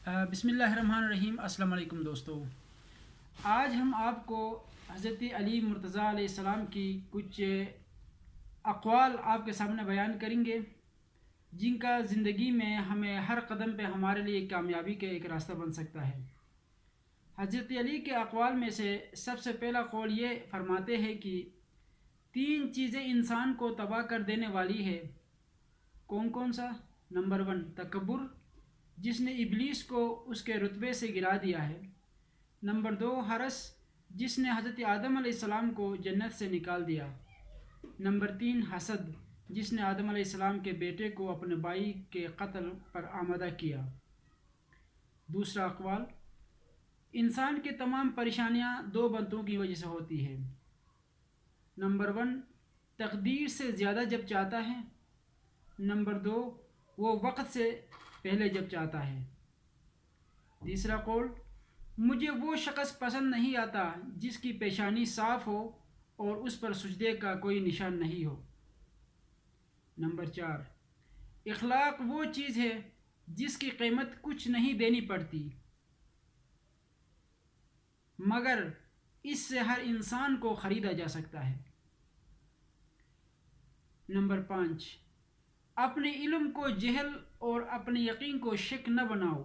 بسم اللہ الرحمن الرحیم۔ السلام علیکم دوستو، آج ہم آپ کو حضرت علی مرتضیٰ علیہ السلام کی کچھ اقوال آپ کے سامنے بیان کریں گے، جن کا زندگی میں ہمیں ہر قدم پہ ہمارے لیے کامیابی کا ایک راستہ بن سکتا ہے۔ حضرت علی کے اقوال میں سے سب سے پہلا قول یہ فرماتے ہیں کہ 3 چیزیں انسان کو تباہ کر دینے والی ہے۔ کون کون سا؟ نمبر 1 تکبر، جس نے ابلیس کو اس کے رتبے سے گرا دیا ہے۔ نمبر 2 حرص، جس نے حضرت آدم علیہ السلام کو جنت سے نکال دیا۔ نمبر 3 حسد، جس نے آدم علیہ السلام کے بیٹے کو اپنے بھائی کے قتل پر آمادہ کیا۔ دوسرا اقوال، انسان کی تمام پریشانیاں 2 باتوں کی وجہ سے ہوتی ہے۔ نمبر 1 تقدیر سے زیادہ جب چاہتا ہے۔ نمبر 2 وہ وقت سے پہلے جب چاہتا ہے۔ تیسرا قول، مجھے وہ شخص پسند نہیں آتا جس کی پیشانی صاف ہو اور اس پر سجدے کا کوئی نشان نہیں ہو۔ نمبر 4 اخلاق وہ چیز ہے جس کی قیمت کچھ نہیں دینی پڑتی، مگر اس سے ہر انسان کو خریدا جا سکتا ہے۔ نمبر 5 اپنے علم کو جہل اور اپنے یقین کو شک نہ بناؤ،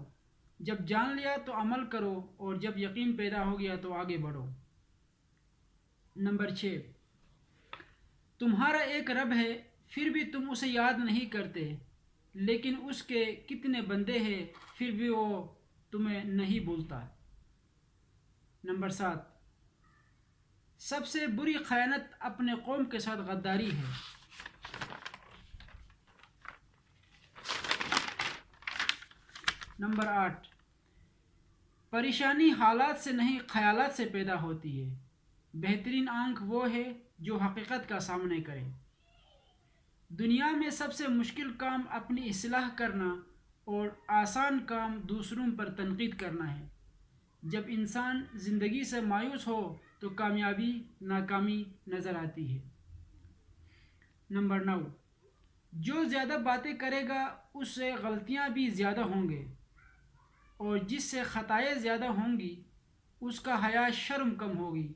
جب جان لیا تو عمل کرو اور جب یقین پیدا ہو گیا تو آگے بڑھو۔ نمبر 6 تمہارا ایک رب ہے، پھر بھی تم اسے یاد نہیں کرتے، لیکن اس کے کتنے بندے ہیں پھر بھی وہ تمہیں نہیں بھولتا۔ نمبر 7 سب سے بری خیانت اپنے قوم کے ساتھ غداری ہے۔ نمبر 8 پریشانی حالات سے نہیں خیالات سے پیدا ہوتی ہے۔ بہترین آنکھ وہ ہے جو حقیقت کا سامنا کرے۔ دنیا میں سب سے مشکل کام اپنی اصلاح کرنا اور آسان کام دوسروں پر تنقید کرنا ہے۔ جب انسان زندگی سے مایوس ہو تو کامیابی ناکامی نظر آتی ہے۔ نمبر 9 جو زیادہ باتیں کرے گا اس سے غلطیاں بھی زیادہ ہوں گے، اور جس سے خطائیں زیادہ ہوں گی اس کا حیا شرم کم ہوگی،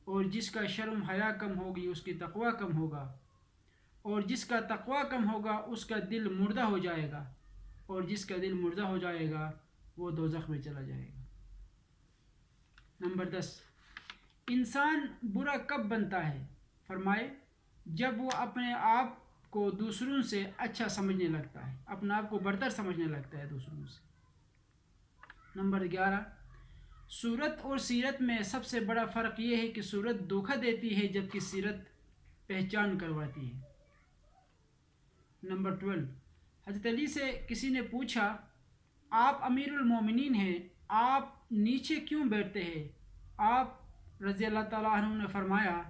اور جس کا شرم حیا کم ہوگی اس کی تقوی کم ہوگا، اور جس کا تقوی کم ہوگا اس کا دل مردہ ہو جائے گا، اور جس کا دل مردہ ہو جائے گا وہ دوزخ میں چلا جائے گا۔ نمبر 10 انسان برا کب بنتا ہے؟ فرمائے جب وہ اپنے آپ کو دوسروں سے اچھا سمجھنے لگتا ہے، اپنے آپ کو برتر سمجھنے لگتا ہے دوسروں سے۔ نمبر 11 صورت اور سیرت میں سب سے بڑا فرق یہ ہے کہ صورت دھوکہ دیتی ہے جبکہ سیرت پہچان کرواتی ہے۔ نمبر 12 حضرت علی سے کسی نے پوچھا، آپ امیر المومنین ہیں، آپ نیچے کیوں بیٹھتے ہیں؟ آپ رضی اللہ تعالیٰ عنہ نے فرمایا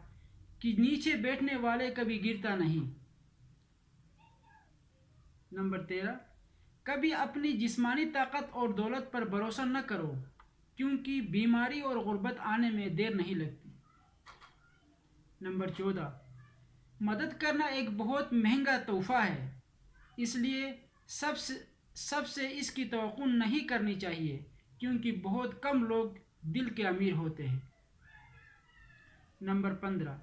کہ نیچے بیٹھنے والے کبھی گرتا نہیں۔ نمبر 13 کبھی اپنی جسمانی طاقت اور دولت پر بھروسہ نہ کرو، کیونکہ بیماری اور غربت آنے میں دیر نہیں لگتی۔ نمبر 14 مدد کرنا ایک بہت مہنگا تحفہ ہے، اس لیے سب سے اس کی توقع نہیں کرنی چاہیے، کیونکہ بہت کم لوگ دل کے امیر ہوتے ہیں۔ نمبر 15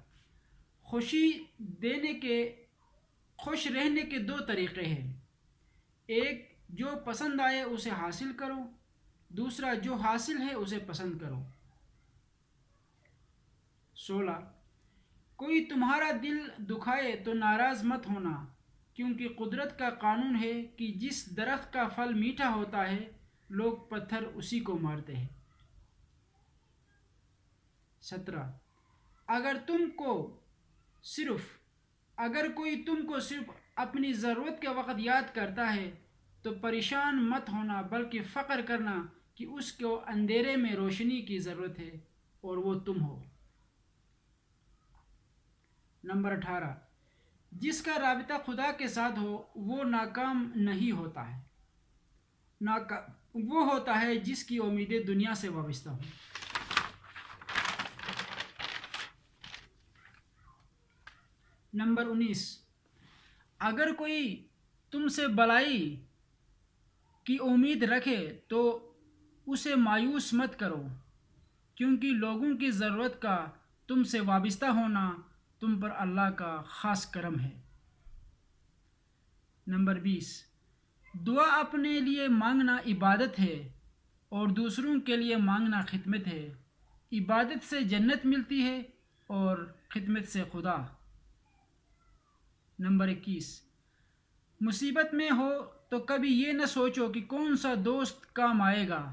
خوش رہنے کے 2 طریقے ہیں، ایک جو پسند آئے اسے حاصل کرو، دوسرا جو حاصل ہے اسے پسند کرو۔ 16 کوئی تمہارا دل دکھائے تو ناراض مت ہونا، کیونکہ قدرت کا قانون ہے کہ جس درخت کا پھل میٹھا ہوتا ہے لوگ پتھر اسی کو مارتے ہیں۔ 17 اگر کوئی تم کو صرف اپنی ضرورت کے وقت یاد کرتا ہے تو پریشان مت ہونا، بلکہ فخر کرنا کہ اس کو اندھیرے میں روشنی کی ضرورت ہے اور وہ تم ہو۔ نمبر 18 جس کا رابطہ خدا کے ساتھ ہو وہ ناکام نہیں ہوتا ہے، وہ ہوتا ہے جس کی امیدیں دنیا سے وابستہ ہوں۔ نمبر 19 اگر کوئی تم سے بلائی کی امید رکھے تو اسے مایوس مت کرو، کیونکہ لوگوں کی ضرورت کا تم سے وابستہ ہونا تم پر اللہ کا خاص کرم ہے۔ نمبر 20، دعا اپنے لیے مانگنا عبادت ہے اور دوسروں کے لیے مانگنا خدمت ہے۔ عبادت سے جنت ملتی ہے اور خدمت سے خدا۔ نمبر 21، مصیبت میں ہو تو کبھی یہ نہ سوچو کہ کون سا دوست کام آئے گا،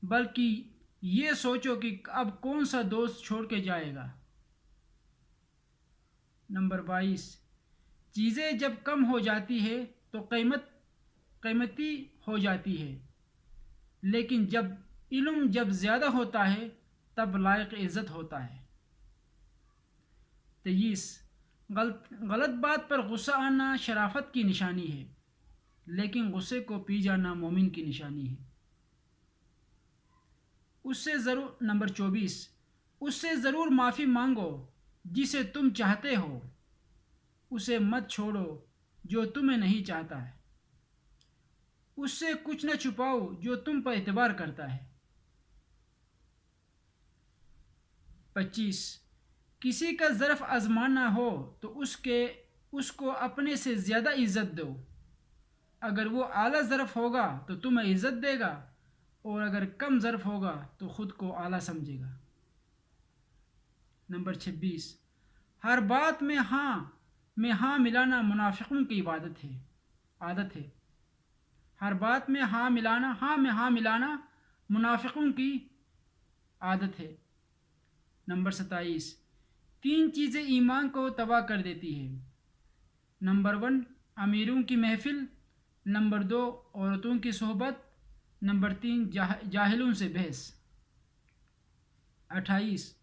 بلکہ یہ سوچو کہ اب کون سا دوست چھوڑ کے جائے گا۔ نمبر 22، چیزیں جب کم ہو جاتی ہے تو قیمتی ہو جاتی ہے، لیکن علم جب زیادہ ہوتا ہے تب لائق عزت ہوتا ہے۔ 23، غلط بات پر غصہ آنا شرافت کی نشانی ہے، لیکن غصے کو پی جانا مومن کی نشانی ہے۔ نمبر 24، اس سے ضرور معافی مانگو جسے تم چاہتے ہو، اسے مت چھوڑو جو تمہیں نہیں چاہتا ہے، اس سے کچھ نہ چھپاؤ جو تم پر اعتبار کرتا ہے۔ 25، کسی کا ظرف آزمانا ہو تو اس کو اپنے سے زیادہ عزت دو، اگر وہ اعلیٰ ظرف ہوگا تو تمہیں عزت دے گا اور اگر کم ظرف ہوگا تو خود کو اعلیٰ سمجھے گا۔ نمبر 26، ہر بات میں ہاں ملانا منافقوں کی عادت ہے۔ ہر بات میں ہاں ملانا منافقوں کی عادت ہے۔ نمبر 27، 3 چیزیں ایمان کو تباہ کر دیتی ہیں۔ نمبر 1، امیروں کی محفل۔ نمبر 2، عورتوں کی صحبت۔ نمبر 3، جاہلوں سے بحث۔ 28،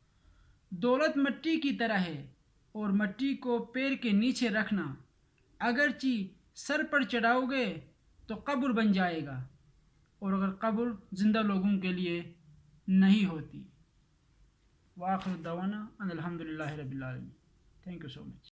دولت مٹی کی طرح ہے اور مٹی کو پیر کے نیچے رکھنا، اگرچہ سر پر چڑھاؤ گے تو قبر بن جائے گا، اور اگر قبر زندہ لوگوں کے لیے نہیں ہوتی۔ وآخر دعوانا ان الحمدللہ رب العالمین۔ Thank you so much.